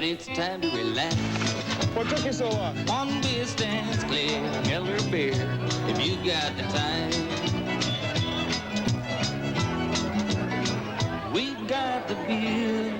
it's time to relax. What took you so long? One beer stands clear, Miller beer, if you got the time. We got the beer.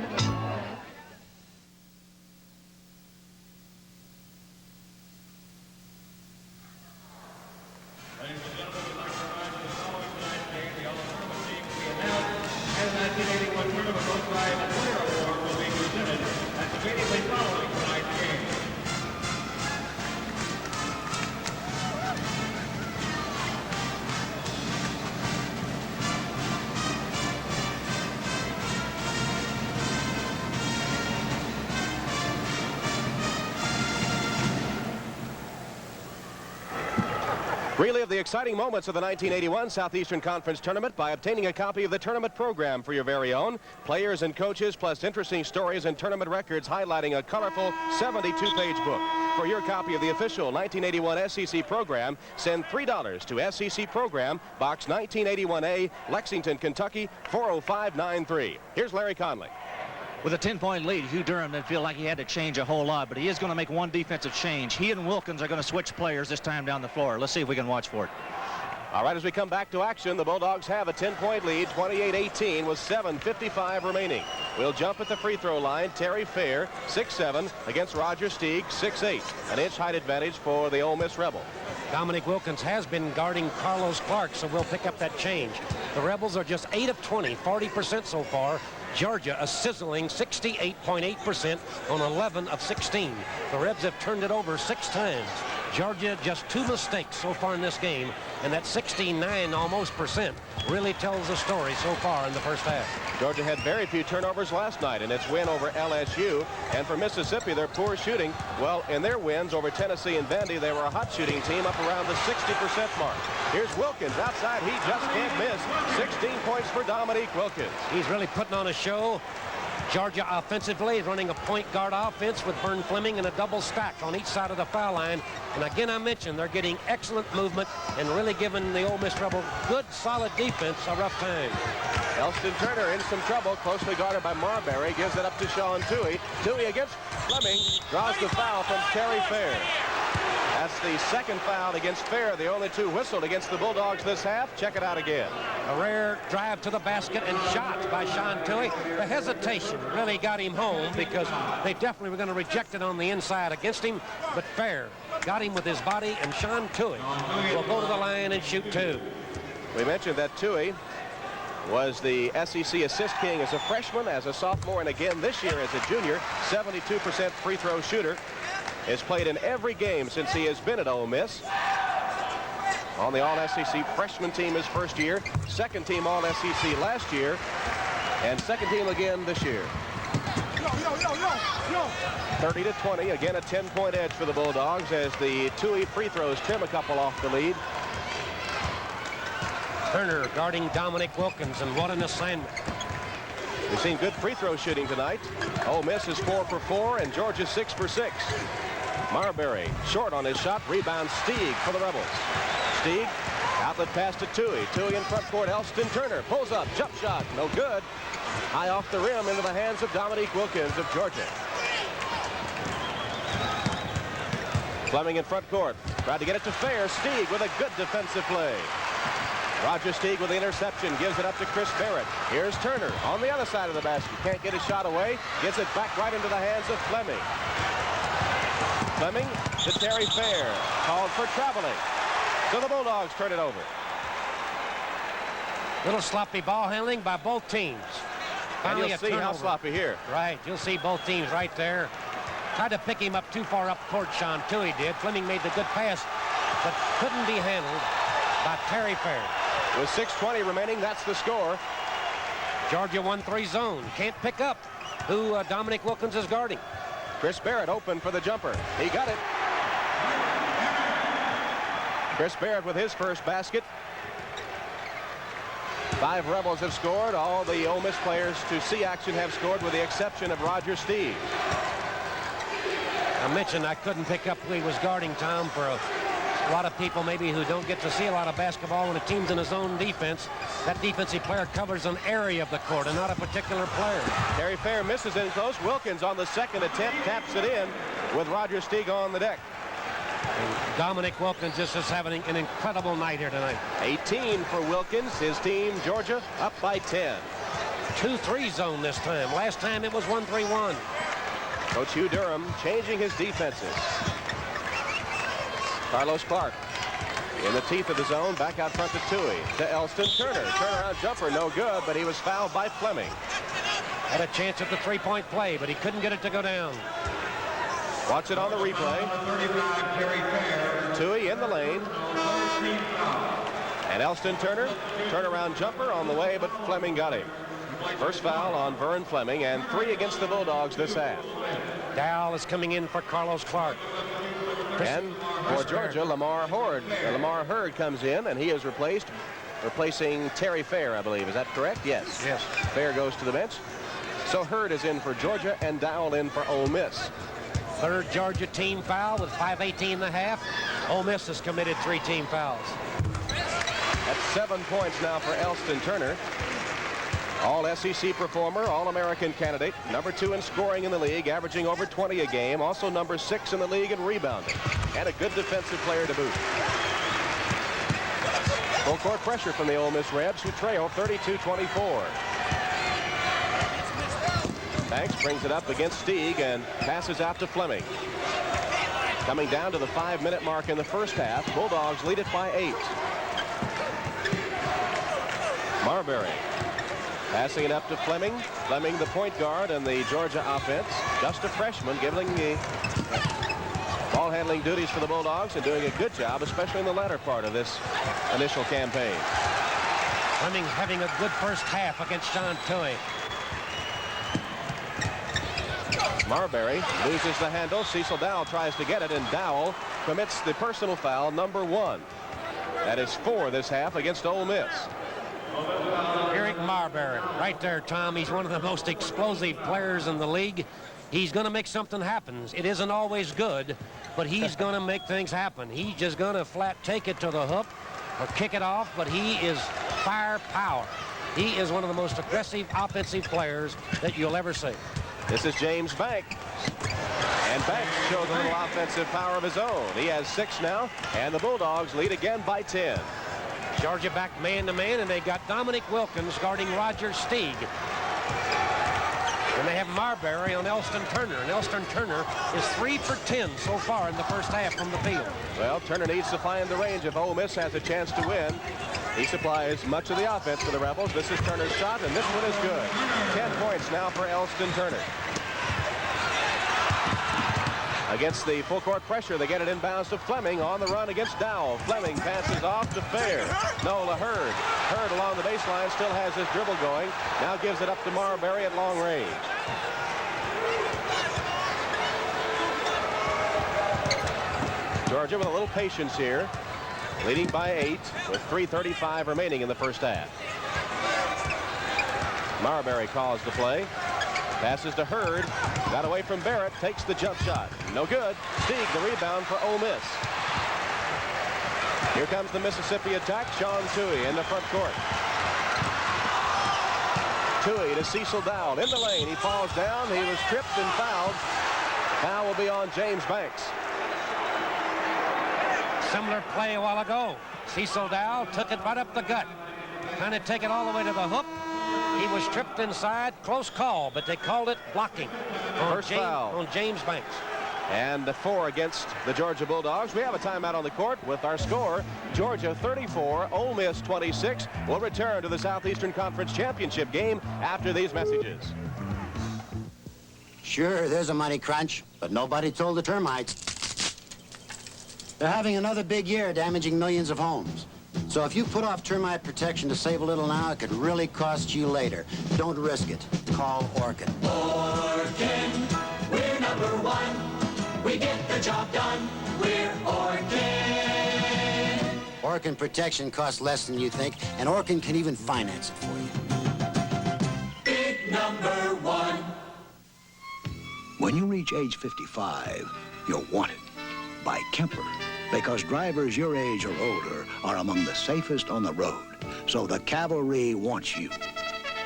Relive the exciting moments of the 1981 Southeastern Conference Tournament by obtaining a copy of the tournament program for your very own. Players and coaches, plus interesting stories and tournament records highlighting a colorful 72-page book. For your copy of the official 1981 SEC program, send $3 to SEC Program, Box 1981A, Lexington, Kentucky, 40593. Here's Larry Conley. With a 10-point lead, Hugh Durham didn't feel like he had to change a whole lot, but he is going to make one defensive change. He and Wilkins are going to switch players this time down the floor. Let's see if we can watch for it. All right, as we come back to action, the Bulldogs have a 10-point lead, 28-18, with 7:55 remaining. We'll jump at the free throw line. Terry Fair, 6'7", against Roger Steig, 6'8". An inch height advantage for the Ole Miss Rebel. Dominique Wilkins has been guarding Carlos Clark, so we'll pick up that change. The Rebels are just 8 of 20, 40% so far. Georgia, a sizzling 68.8% on 11 of 16. The Rebs have turned it over 6 times. Georgia just 2 mistakes so far in this game, and that 69 almost percent really tells the story so far in the first half. Georgia had very few turnovers last night in its win over LSU, and for Mississippi, their poor shooting, well, in their wins over Tennessee and Vandy, they were a hot shooting team up around the 60% mark. Here's Wilkins outside. He just can't miss. 16 points for Dominique Wilkins. He's really putting on a show. Georgia offensively is running a point guard offense with Vern Fleming and a double stack on each side of the foul line. And again, I mentioned they're getting excellent movement and really giving the Ole Miss Rebel good, solid defense a rough time. Elston Turner in some trouble, closely guarded by Marbury, gives it up to Sean Toohey. Toohey against Fleming, draws the foul from Terry Fair. That's the second foul against Fair, the only 2 whistled against the Bulldogs this half. Check it out again. A rare drive to the basket and shots by Sean Toohey. The hesitation really got him home because they definitely were going to reject it on the inside against him, but Fair got him with his body, and Sean Toohey will go to the line and shoot 2. We mentioned that Toohey was the SEC assist king as a freshman, as a sophomore, and again this year as a junior. 72% free throw shooter. Has played in every game since he has been at Ole Miss. On the All-SEC freshman team his first year, second team All-SEC last year, and second team again this year. 30-20, again a 10-point edge for the Bulldogs as the Toohey free throws trim a couple off the lead. Turner guarding Dominique Wilkins, and what an assignment. We've seen good free throw shooting tonight. Ole Miss is 4 for 4, and Georgia 6 for 6. Marbury short on his shot. Rebound Steig for the Rebels. Steig, outlet pass to Toohey. Toohey in front court. Elston Turner pulls up. Jump shot. No good. High off the rim into the hands of Dominique Wilkins of Georgia. Fleming in front court. Tried to get it to Fair. Steig with a good defensive play. Roger Steig with the interception, gives it up to Chris Barrett. Here's Turner on the other side of the basket. Can't get his shot away. Gets it back right into the hands of Fleming. Fleming to Terry Fair. Called for traveling. So the Bulldogs turn it over. Little sloppy ball handling by both teams. And you'll see how sloppy here. Right, you'll see both teams right there. Tried to pick him up too far up court, Sean Toohey did. Fleming made the good pass, but couldn't be handled by Terry Fair. With 6:20 remaining, that's the score. Georgia 1-3 zone. Can't pick up who Dominique Wilkins is guarding. Chris Barrett open for the jumper. He got it. Chris Barrett with his first basket. 5 Rebels have scored. All the Ole Miss players to see action have scored with the exception of Roger Steig. I mentioned I couldn't pick up who he was guarding, Tom, for a A lot of people maybe who don't get to see a lot of basketball when a team's in a zone defense, that defensive player covers an area of the court and not a particular player. Terry Fair misses in close. Wilkins on the second attempt taps it in with Roger Stieg on the deck. And Dominique Wilkins just is having an incredible night here tonight. 18 for Wilkins. His team, Georgia, up by 10. 2-3 zone this time. Last time it was 1-3-1. Coach Hugh Durham changing his defenses. Carlos Clark in the teeth of the zone, back out front to Tui, to Elston Turner. Turnaround jumper, no good, but he was fouled by Fleming. Had a chance at the three-point play, but he couldn't get it to go down. Watch it on the replay. Tui in the lane. And Elston Turner, turnaround jumper on the way, but Fleming got him. First foul on Vern Fleming, and 3 against the Bulldogs this half. Dow is coming in for Carlos Clark. And for Georgia, Lamar Hurd comes in, and he is replacing Terry Fair, I believe. Is that correct? Yes. Yes. Fair goes to the bench. So Hurd is in for Georgia and Dowell in for Ole Miss. Third Georgia team foul with 5:18 in the half. Ole Miss has committed 3 team fouls. That's 7 points now for Elston Turner. All SEC performer, All-American candidate, number 2 in scoring in the league, averaging over 20 a game, also number 6 in the league in rebounding, and a good defensive player to boot. Full court pressure from the Ole Miss Rebs, who trail 32-24. Banks brings it up against Stieg and passes out to Fleming. Coming down to the 5-minute mark in the first half, Bulldogs lead it by 8. Marbury passing it up to Fleming. Fleming, the point guard in the Georgia offense. Just a freshman, giving the ball handling duties for the Bulldogs and doing a good job, especially in the latter part of this initial campaign. Fleming having a good first half against John Tui. Marbury loses the handle. Cecil Dowell tries to get it, and Dowell commits the personal foul, number 1. That is 4 this half against Ole Miss. Eric Marbury, right there, Tom. He's one of the most explosive players in the league. He's going to make something happen. It isn't always good, but he's going to make things happen. He's just going to flat take it to the hook or kick it off, but he is firepower. He is one of the most aggressive offensive players that you'll ever see. This is James Banks. And Banks shows a little offensive power of his own. He has 6 now, and the Bulldogs lead again by 10. Georgia back man-to-man, and they got Dominique Wilkins guarding Roger Stieg. And they have Marbury on Elston Turner. And Elston Turner is 3 for 10 so far in the first half from the field. Well, Turner needs to find the range if Ole Miss has a chance to win. He supplies much of the offense for the Rebels. This is Turner's shot, and this one is good. 10 points now for Elston Turner. Against the full court pressure, they get it inbounds to Fleming on the run against Dowell. Fleming passes off to Fair. Nola Hurd. Hurd along the baseline still has his dribble going. Now gives it up to Marbury at long range. Georgia with a little patience here, leading by 8 with 3:35 remaining in the first half. Marbury calls the play. Passes to Hurd. Got away from Barrett. Takes the jump shot. No good. Stieg the rebound for Ole Miss. Here comes the Mississippi attack. Sean Tui in the front court. Tui to Cecil Dowell in the lane. He falls down. He was tripped and fouled. Foul will be on James Banks. Similar play a while ago. Cecil Dowell took it right up the gut. Trying to take it all the way to the hook. He was tripped inside. Close call, but they called it blocking First foul on James Banks. And the 4 against the Georgia Bulldogs. We have a timeout on the court with our score. Georgia 34, Ole Miss 26. We'll return to the Southeastern Conference Championship game after these messages. Sure, there's a money crunch, but nobody told the termites. They're having another big year damaging millions of homes. So if you put off termite protection to save a little now, it could really cost you later. Don't risk it. Call Orkin. Orkin, we're number 1. We get the job done. We're Orkin. Orkin protection costs less than you think, and Orkin can even finance it for you. Big number 1. When you reach age 55, you're wanted by Kemper. because drivers your age or older are among the safest on the road. So the Cavalry wants you.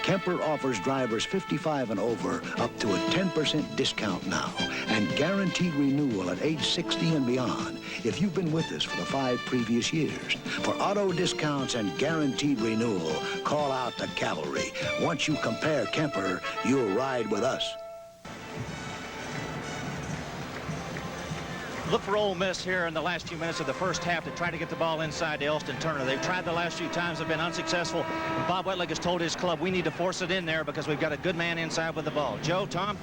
Kemper offers drivers 55 and over up to a 10% discount now and guaranteed renewal at age 60 and beyond if you've been with us for the 5 previous years. For auto discounts and guaranteed renewal, call out the Cavalry. Once you compare Kemper, you'll ride with us. Look for Ole Miss here in the last few minutes of the first half to try to get the ball inside to Elston Turner. They've tried the last few times, have been unsuccessful. And Bob Wetleg has told his club, we need to force it in there because we've got a good man inside with the ball. Joe, Tom?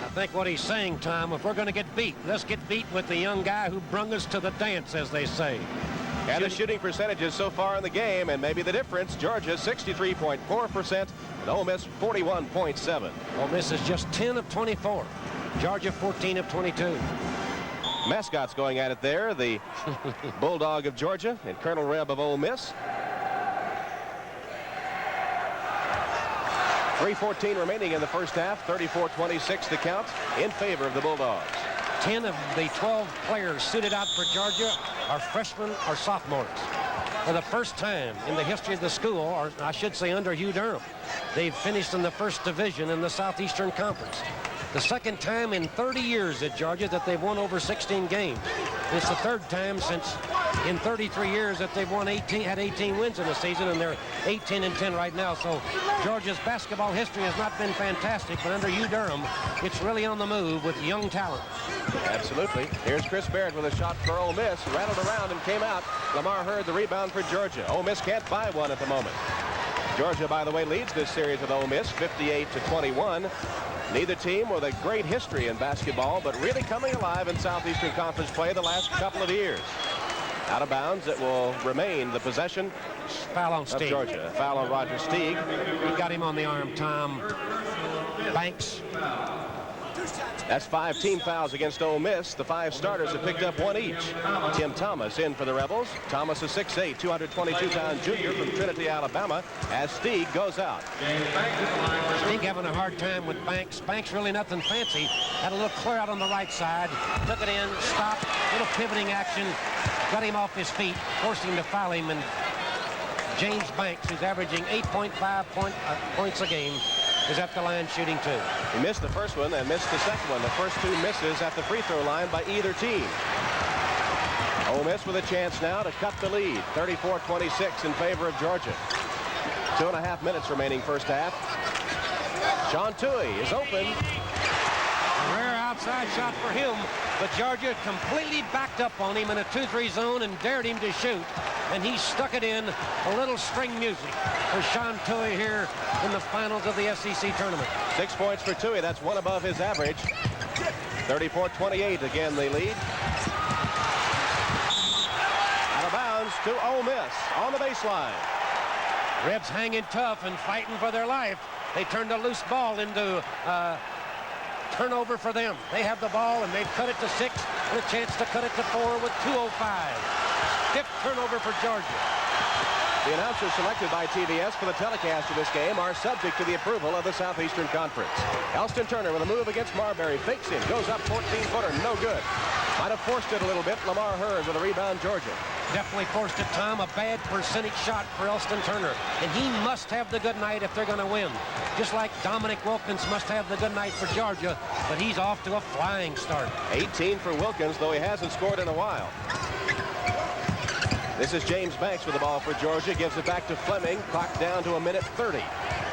I think what he's saying, Tom, if we're going to get beat, let's get beat with the young guy who brung us to the dance, as they say. And the shooting percentages so far in the game, and maybe the difference, Georgia 63.4% and Ole Miss 41.7. Ole Miss is just 10 of 24. Georgia 14 of 22. Mascots going at it there, the Bulldog of Georgia and Colonel Reb of Ole Miss. 3:14 remaining in the first half, 34-26 the count in favor of the Bulldogs. 10 of the 12 players suited out for Georgia are freshmen or sophomores. For the first time in the history of the school, or I should say under Hugh Durham, they've finished in the first division in the Southeastern Conference. The second time in 30 years at Georgia that they've won over 16 games. And it's the third time since in 33 years that they've had 18 wins in the season, and they're 18-10 right now. So Georgia's basketball history has not been fantastic, but under Hugh Durham, it's really on the move with young talent. Absolutely. Here's Chris Barrett with a shot for Ole Miss. Rattled around and came out. Lamar Hurd the rebound for Georgia. Ole Miss can't buy one at the moment. Georgia, by the way, leads this series with Ole Miss 58-21. Neither team with a great history in basketball, but really coming alive in Southeastern Conference play the last couple of years. Out of bounds, it will remain the possession Foul on of Stieg. Georgia. Foul on Roger Stieg. He got him on the arm, Tom. Banks. That's 5 team fouls against Ole Miss. The 5 starters have picked up 1 each. Tim Thomas in for the Rebels. Thomas is 6'8", 222-pound junior from Trinity, Alabama, as Stieg goes out. Stieg having a hard time with Banks. Banks really nothing fancy. Had a little clear out on the right side. Took it in, stopped, little pivoting action. Got him off his feet, forced him to foul him, and James Banks, who's averaging 8.5 points a game, is at the line shooting 2. He missed the first one and missed the second one. The first 2 misses at the free throw line by either team. Ole Miss with a chance now to cut the lead. 34-26 in favor of Georgia. 2.5 minutes remaining first half. Sean Toohey is open. A rare outside shot for him, but Georgia completely backed up on him in a 2-3 zone and dared him to shoot, and he stuck it in. A little string music for Sean Toohey here in the finals of the SEC tournament. 6 points for Toohey. That's 1 above his average. 34-28 again they lead. Out of bounds to Ole Miss on the baseline. Rebs hanging tough and fighting for their life. They turned a loose ball into turnover for them. They have the ball and they've cut it to 6 and a chance to cut it to 4 with 2:05. 5th turnover for Georgia. The announcers selected by TBS for the telecast of this game are subject to the approval of the Southeastern Conference. Elston Turner with a move against Marbury. Fakes him. Goes up 14-footer. No good. Might have forced it a little bit. Lamar Hurd with a rebound, Georgia. Definitely forced it, Tom. A bad percentage shot for Elston Turner. And he must have the good night if they're going to win. Just like Dominique Wilkins must have the good night for Georgia. But he's off to a flying start. 18 for Wilkins, though he hasn't scored in a while. This is James Banks with the ball for Georgia. Gives it back to Fleming. Clock down to 1:30.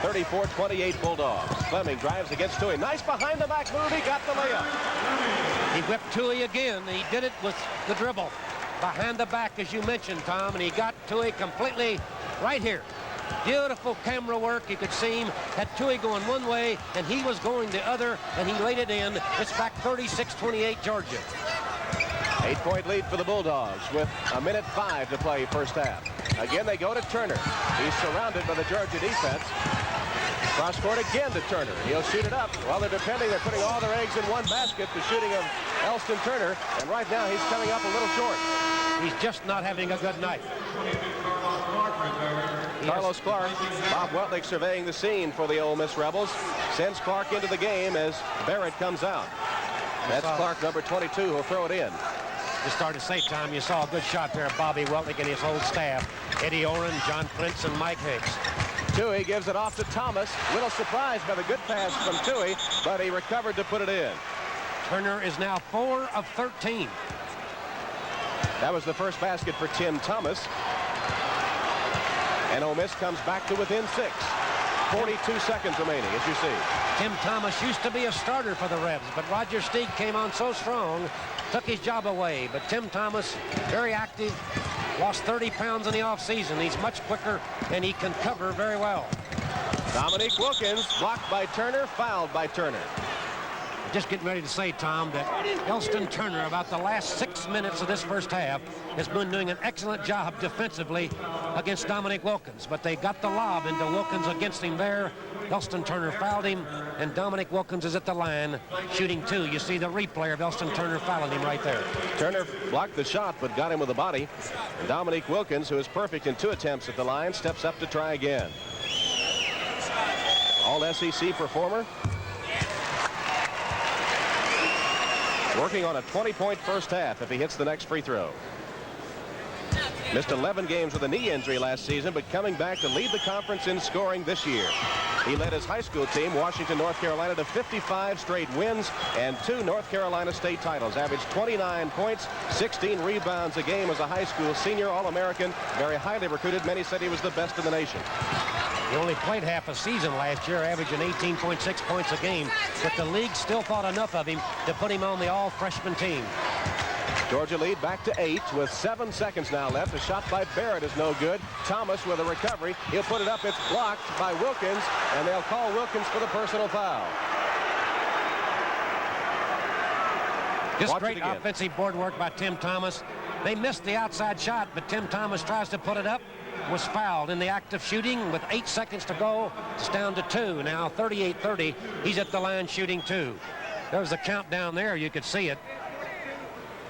34-28 Bulldogs. Fleming drives against Toohey. Nice behind the back move. He got the layup. He whipped Toohey again. He did it with the dribble. Behind the back, as you mentioned, Tom, and he got Toohey completely right here. Beautiful camera work. You could see him. Had Toohey going one way, and he was going the other, and he laid it in. It's back 36-28 Georgia. 8-point lead for the Bulldogs with 1:05 to play first half. Again, they go to Turner. He's surrounded by the Georgia defense. Cross court again to Turner. He'll shoot it up. Well, they're putting all their eggs in one basket, the shooting of Elston Turner. And right now, he's coming up a little short. He's just not having a good night. Carlos Clark, Bob Wetleg surveying the scene for the Ole Miss Rebels. Sends Clark into the game as Barrett comes out. That's Clark, number 22, who'll throw it in. You started to say, Tom, you saw a good shot there of Bobby Weltnick and his whole staff. Eddie Oren, John Prince, and Mike Hicks. Toohey gives it off to Thomas. Little surprised by the good pass from Toohey, but he recovered to put it in. Turner is now 4 of 13. That was the first basket for Tim Thomas. And Ole Miss comes back to within 6. 42 seconds remaining, as you see. Tim Thomas used to be a starter for the Rebs, but Roger Steig came on so strong, took his job away. But Tim Thomas, very active, lost 30 pounds in the offseason. He's much quicker, and he can cover very well. Dominique Wilkins blocked by Turner, fouled by Turner. Just getting ready to say, Tom, that Elston Turner, about the last 6 minutes of this first half, has been doing an excellent job defensively against Dominique Wilkins. But they got the lob into Wilkins against him there. Elston Turner fouled him, and Dominique Wilkins is at the line shooting 2. You see the replay of Elston Turner fouling him right there. Turner Blocked the shot, but got him with the body. And Dominique Wilkins, who is perfect in 2 attempts at the line, steps up to try again. All-SEC performer. Working on a 20-point first half if he hits the next free throw. Missed 11 games with a knee injury last season, but coming back to lead the conference in scoring this year. He led his high school team, Washington, North Carolina, to 55 straight wins and 2 North Carolina state titles. Averaged 29 points, 16 rebounds a game as a high school senior All-American. Very highly recruited. Many said he was the best in the nation. He only played half a season last year, averaging 18.6 points a game, but the league still thought enough of him to put him on the all-freshman team. Georgia lead back to 8 with 7 seconds now left. A shot by Barrett is no good. Thomas with a recovery. He'll put it up. It's blocked by Wilkins, and they'll call Wilkins for the personal foul. Just great offensive board work by Tim Thomas. They missed the outside shot, but Tim Thomas tries to put it up. Was fouled in the act of shooting with 8 seconds to go. It's down to 2 now, 38-30. He's at the line shooting 2. There's the countdown there. You could see it.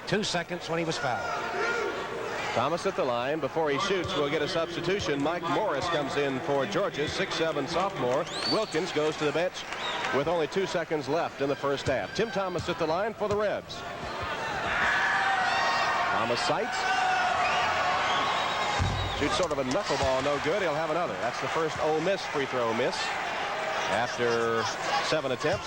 2 seconds when he was fouled. Thomas at the line. Before he shoots, we'll get a substitution. Mike Morris comes in for Georgia, 6'7" sophomore. Wilkins goes to the bench with only 2 seconds left in the first half. Tim Thomas at the line for the Rebs. Thomas sights. Shoots sort of a knuckleball, no good. He'll have another. That's the first Ole Miss free throw miss after 7 attempts.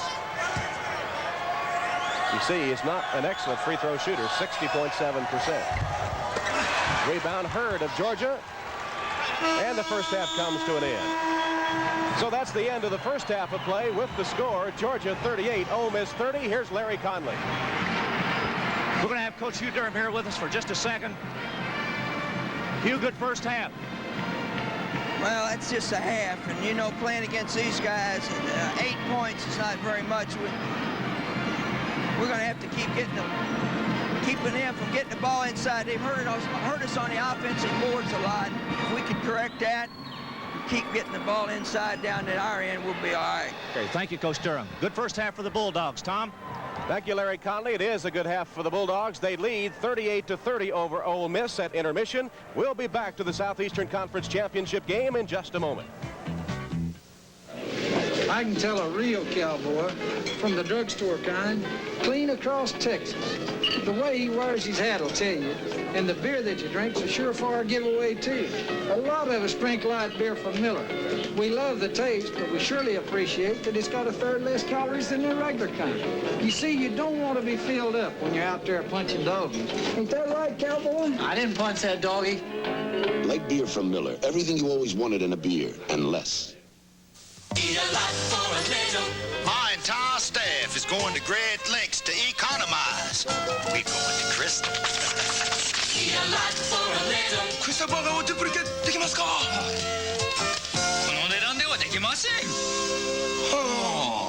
You see, he's not an excellent free throw shooter, 60.7%. Rebound Hurd of Georgia. And the first half comes to an end. So that's the end of the first half of play with the score, Georgia 38, Ole Miss 30. Here's Larry Conley. We're going to have Coach Hugh Durham here with us for just a second. Hugh, good first half. Well, that's just a half, and you know, playing against these guys, 8 points is not very much. We're going to have to keep keeping them from getting the ball inside. They've hurt us on the offensive boards a lot. If we could correct that, keep getting the ball inside down at our end, we'll be all right. Okay, thank you, Coach Durham. Good first half for the Bulldogs. Tom? Thank you, Larry Conley. It is a good half for the Bulldogs. They lead 38-30 over Ole Miss at intermission. We'll be back to the Southeastern Conference Championship game in just a moment. I can tell a real cowboy from the drugstore kind, clean across Texas. The way he wears his hat will tell you. And the beer that you drink's a surefire giveaway, too. A lot of us drink light beer from Miller. We love the taste, but we surely appreciate that it's got a third less calories than the regular kind. You see, you don't want to be filled up when you're out there punching doggies. Ain't that right, cowboy? I didn't punch that doggy. Like beer from Miller. Everything you always wanted in a beer, and less. Eat a lot for a little. My entire staff is going to great lengths to economize. We're going to Crystal. Eat a lot for a little. Crystal Burgerをduplicateできますか? この値段ではできません.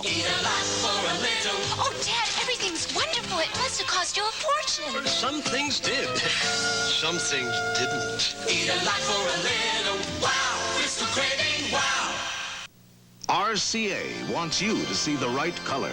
Eat a lot for a little. Oh, Dad, everything's wonderful. It must have cost you a fortune. Some things did. Some things didn't. Eat a lot for a little. Wow, Crystal Craving, wow. RCA wants you to see the right color.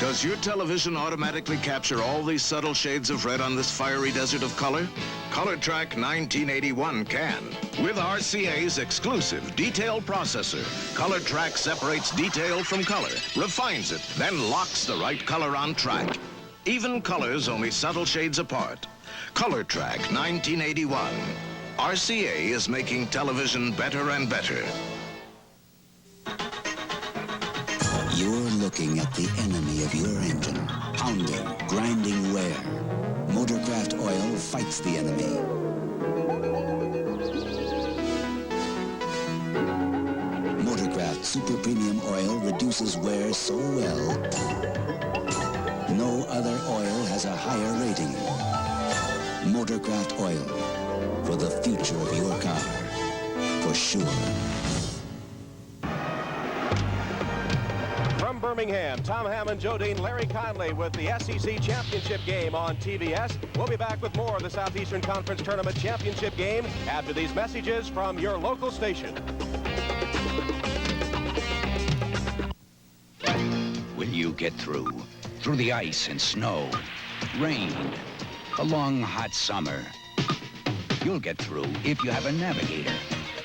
Does your television automatically capture all these subtle shades of red on this fiery desert of color? ColorTrack 1981 can. With RCA's exclusive detail processor, ColorTrack separates detail from color, refines it, then locks the right color on track. Even colors only subtle shades apart. Color Track 1981. RCA is making television better and better. You're looking at the enemy of your engine. Pounding, grinding wear. Motorcraft oil fights the enemy. Motorcraft Super Premium Oil reduces wear so well. No other oil has a higher rating. Motorcraft Oil. For the future of your car. For sure. From Birmingham, Tom Hammond, Joe Dean, Larry Conley with the SEC Championship game on TBS. We'll be back with more of the Southeastern Conference Tournament Championship game after these messages from your local station. Will you get through? Through the ice and snow, rain, a long hot summer. You'll get through if you have a navigator.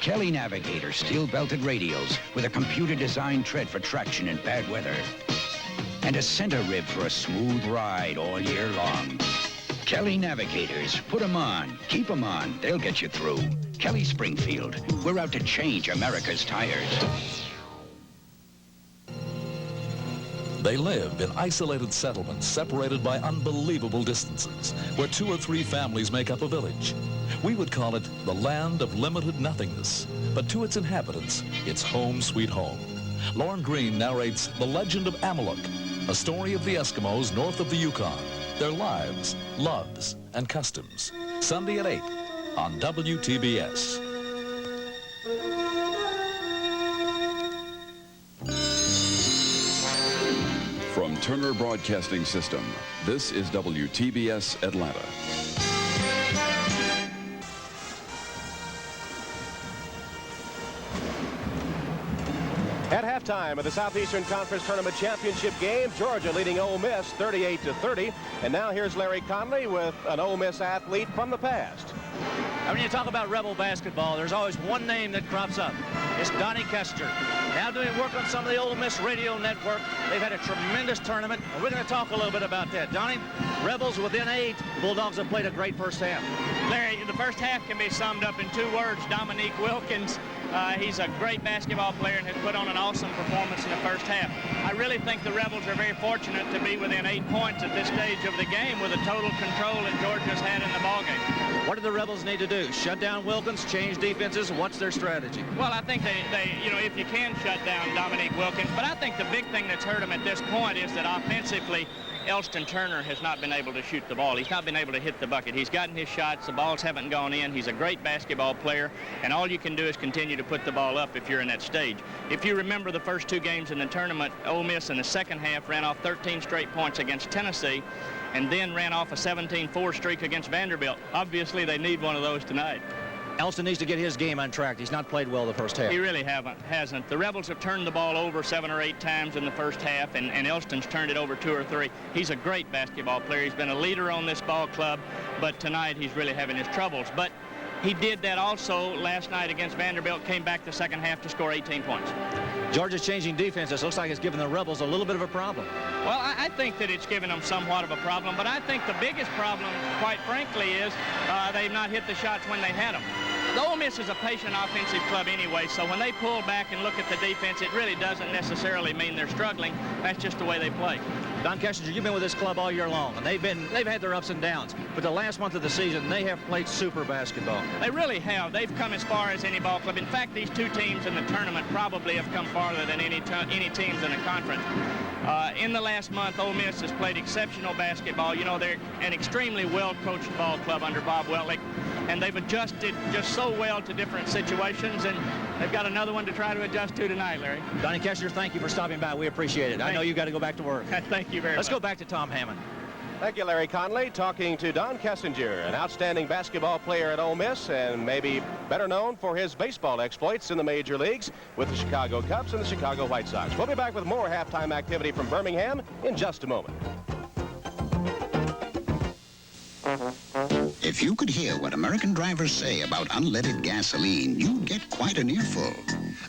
Kelly Navigator steel-belted radials with a computer-designed tread for traction in bad weather. And a center rib for a smooth ride all year long. Kelly Navigators, put them on, keep them on, they'll get you through. Kelly Springfield, we're out to change America's tires. They live in isolated settlements separated by unbelievable distances, where 2 or 3 families make up a village. We would call it the land of limited nothingness, but to its inhabitants, it's home sweet home. Lauren Green narrates The Legend of Amaluk, a story of the Eskimos north of the Yukon, their lives, loves, and customs. Sunday at 8 on WTBS. From Turner Broadcasting System, this is WTBS Atlanta. At halftime of the Southeastern Conference Tournament Championship game, Georgia leading Ole Miss 38-30. And now here's Larry Conley with an Ole Miss athlete from the past. When you talk about Rebel basketball, there's always one name that crops up. It's Donnie Kessinger. Now doing work on some of the Ole Miss radio network. They've had a tremendous tournament, and we're going to talk a little bit about that. Donnie, Rebels within 8. Bulldogs have played a great first half. Larry, the first half can be summed up in 2 words. Dominique Wilkins. He's a great basketball player and has put on an awesome performance in the first half. I really think the Rebels are very fortunate to be within 8 points at this stage of the game with the total control that Georgia's had in the ballgame. What do the Rebels need to do? Shut down Wilkins, change defenses? What's their strategy? Well, I think they if you can shut down Dominique Wilkins, but I think the big thing that's hurt them at this point is that offensively, Elston Turner has not been able to shoot the ball. He's not been able to hit the bucket. He's gotten his shots. The balls haven't gone in. He's a great basketball player, and all you can do is continue to put the ball up if you're in that stage. If you remember the first 2 games in the tournament, Ole Miss in the second half ran off 13 straight points against Tennessee and then ran off a 17-4 streak against Vanderbilt. Obviously, they need one of those tonight. Elston needs to get his game on track. He's not played well the first half. He really hasn't. The Rebels have turned the ball over 7 or 8 times in the first half, and Elston's turned it over 2 or 3. He's a great basketball player. He's been a leader on this ball club, but tonight he's really having his troubles. But he did that also last night against Vanderbilt, came back the second half to score 18 points. Georgia's changing defenses. Looks like it's given the Rebels a little bit of a problem. Well, I think that it's given them somewhat of a problem, but I think the biggest problem, quite frankly, is they've not hit the shots when they had them. The Ole Miss is a patient offensive club anyway, so when they pull back and look at the defense, it really doesn't necessarily mean they're struggling. That's just the way they play. Don Kessinger, you've been with this club all year long, and they've had their ups and downs. But the last month of the season, they have played super basketball. They really have. They've come as far as any ball club. In fact, these 2 teams in the tournament probably have come farther than any teams in the conference. In the last month, Ole Miss has played exceptional basketball. You know, they're an extremely well-coached ball club under Bob Weltlich, and they've adjusted just so well to different situations, and they've got another one to try to adjust to tonight, Larry. Donnie Kessinger, thank you for stopping by. We appreciate it. I know you've got to go back to work. Thank you very much. Let's go back to Tom Hammond. Thank you, Larry Conley, talking to Don Kessinger, an outstanding basketball player at Ole Miss and maybe better known for his baseball exploits in the major leagues with the Chicago Cubs and the Chicago White Sox. We'll be back with more halftime activity from Birmingham in just a moment. If you could hear what American drivers say about unleaded gasoline, you'd get quite an earful.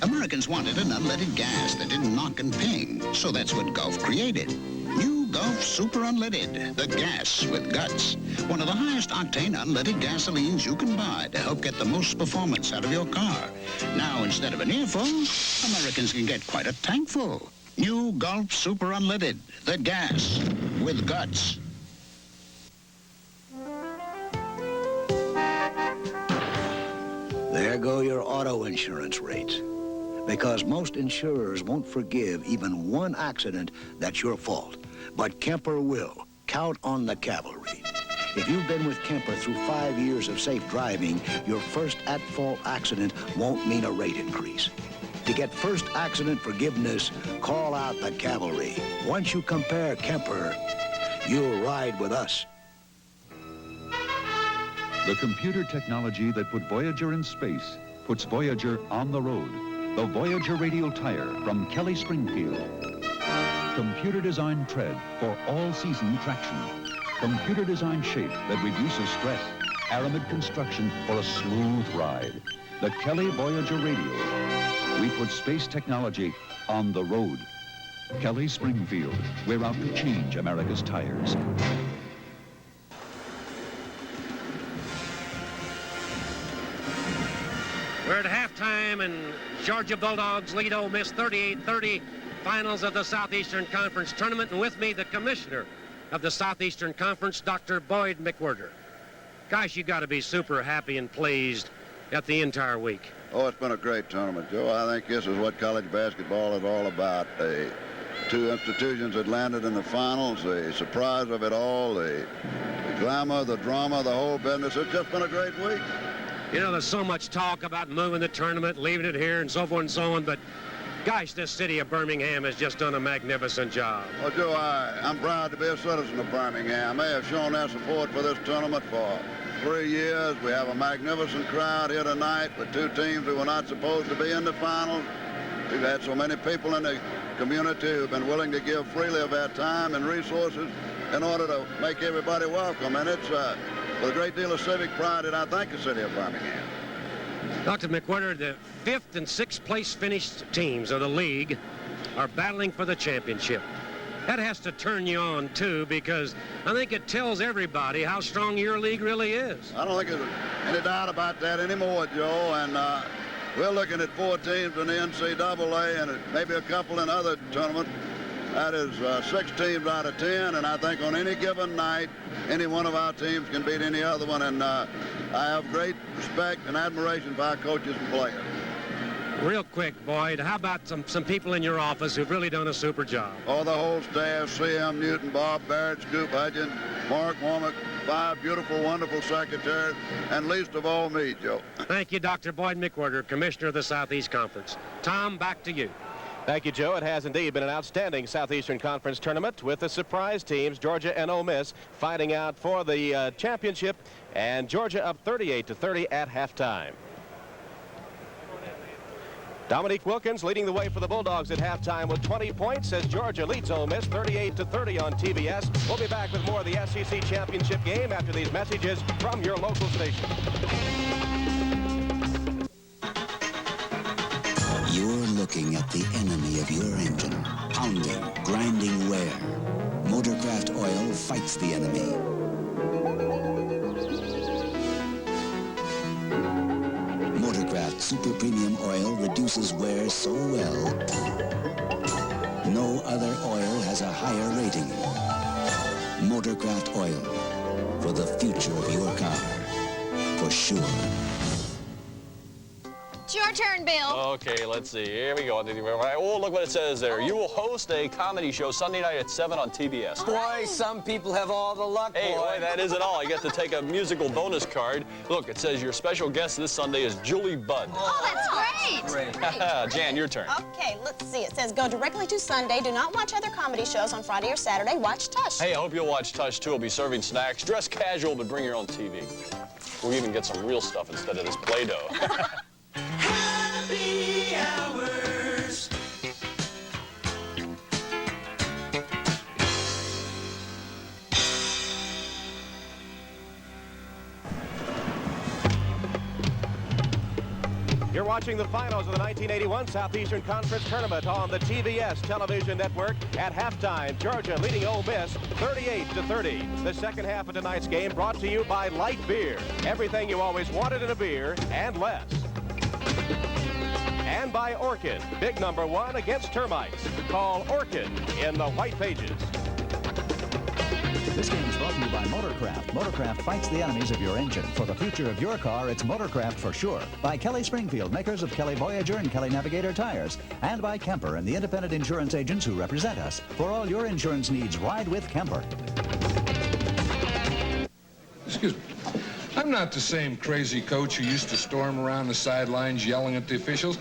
Americans wanted an unleaded gas that didn't knock and ping, so that's what Gulf created. New Gulf Super Unleaded, the gas with guts. One of the highest octane unleaded gasolines you can buy to help get the most performance out of your car. Now, instead of an earful, Americans can get quite a tank full. New Gulf Super Unleaded, the gas with guts. There go your auto insurance rates. Because most insurers won't forgive even one accident that's your fault. But Kemper will. Count on the cavalry. If you've been with Kemper through 5 years of safe driving, your first at-fault accident won't mean a rate increase. To get first accident forgiveness, call out the cavalry. Once you compare Kemper, you'll ride with us. The computer technology that put Voyager in space puts Voyager on the road. The Voyager radial tire from Kelly Springfield. Computer-designed tread for all-season traction. Computer-designed shape that reduces stress. Aramid construction for a smooth ride. The Kelly Voyager radial. We put space technology on the road. Kelly Springfield. We're out to change America's tires. We're at halftime, and Georgia Bulldogs lead Ole Miss 38-30. Finals of the Southeastern Conference Tournament, and with me, the commissioner of the Southeastern Conference, Dr. Boyd McWhirter. Gosh, you got to be super happy and pleased at the entire week. Oh, it's been a great tournament, Joe. I think this is what college basketball is all about. The two institutions that landed in the finals, the surprise of it all, the glamour, the drama, the whole business. It's just been a great week. You know, there's so much talk about moving the tournament, leaving it here, and so forth and so on, but gosh, this city of Birmingham has just done a magnificent job. Well, Joe, I'm proud to be a citizen of Birmingham. They have shown their support for this tournament for 3 years. We have a magnificent crowd here tonight with two teams who were not supposed to be in the finals. We've had so many people in the community who've been willing to give freely of their time and resources in order to make everybody welcome, and it's with a great deal of civic pride that I thank the city of Birmingham. Dr. McWhirter, the 5th and 6th place finished teams of the league are battling for the championship. That has to turn you on, too, because I think it tells everybody how strong your league really is. I don't think there's any doubt about that anymore, Joe, and we're looking at 4 teams in the NCAA and maybe a couple in other tournaments. That is 6 teams out of 10, and I think on any given night, any one of our teams can beat any other one, and I have great respect and admiration for our coaches and players. Real quick, Boyd, how about some people in your office who've really done a super job? Oh, the whole staff, C.M. Newton, Bob Barrett, Scoop Hudgens, Mark Womack, 5 beautiful, wonderful secretaries, and least of all me, Joe. Thank you, Dr. Boyd McWhirter, Commissioner of the Southeast Conference. Tom, back to you. Thank you, Joe. It has indeed been an outstanding Southeastern Conference tournament with the surprise teams, Georgia and Ole Miss, fighting out for the championship, and Georgia up 38-30 at halftime. Dominique Wilkins leading the way for the Bulldogs at halftime with 20 points as Georgia leads Ole Miss 38-30 on TBS. We'll be back with more of the SEC championship game after these messages from your local station. You're looking at the enemy of your engine. Pounding, grinding wear. Motorcraft oil fights the enemy. Motorcraft Super Premium Oil reduces wear so well. No other oil has a higher rating. Motorcraft oil. For the future of your car. For sure. It's your turn, Bill. Okay, let's see. Here we go. Oh, look what it says there. You will host a comedy show Sunday night at 7 on TBS. Boy, some people have all the luck, Hey, boy. boy, that isn't all. You get to take a musical bonus card. Look, it says your special guest this Sunday is Julie Budd. Oh, that's great. Jan, your turn. Okay, let's see. It says go directly to Sunday. Do not watch other comedy shows on Friday or Saturday. Watch Tush. Hey, I hope you'll watch Tush, too. We'll be serving snacks. Dress casual, but bring your own TV. We'll even get some real stuff instead of this Play-Doh. Happy hours. You're watching the finals of the 1981 Southeastern Conference Tournament on the TVS television network. At halftime, Georgia leading Ole Miss 38-30. The second half of tonight's game brought to you by Light Beer. Everything you always wanted in a beer and less. And by Orchid, big number 1 against termites. Call Orchid in the white pages. This game is brought to you by Motorcraft. Motorcraft fights the enemies of your engine. For the future of your car, it's Motorcraft for sure. By Kelly Springfield, makers of Kelly Voyager and Kelly Navigator tires. And by Kemper and the independent insurance agents who represent us. For all your insurance needs, ride with Kemper. Excuse me. I'm not the same crazy coach who used to storm around the sidelines yelling at the officials.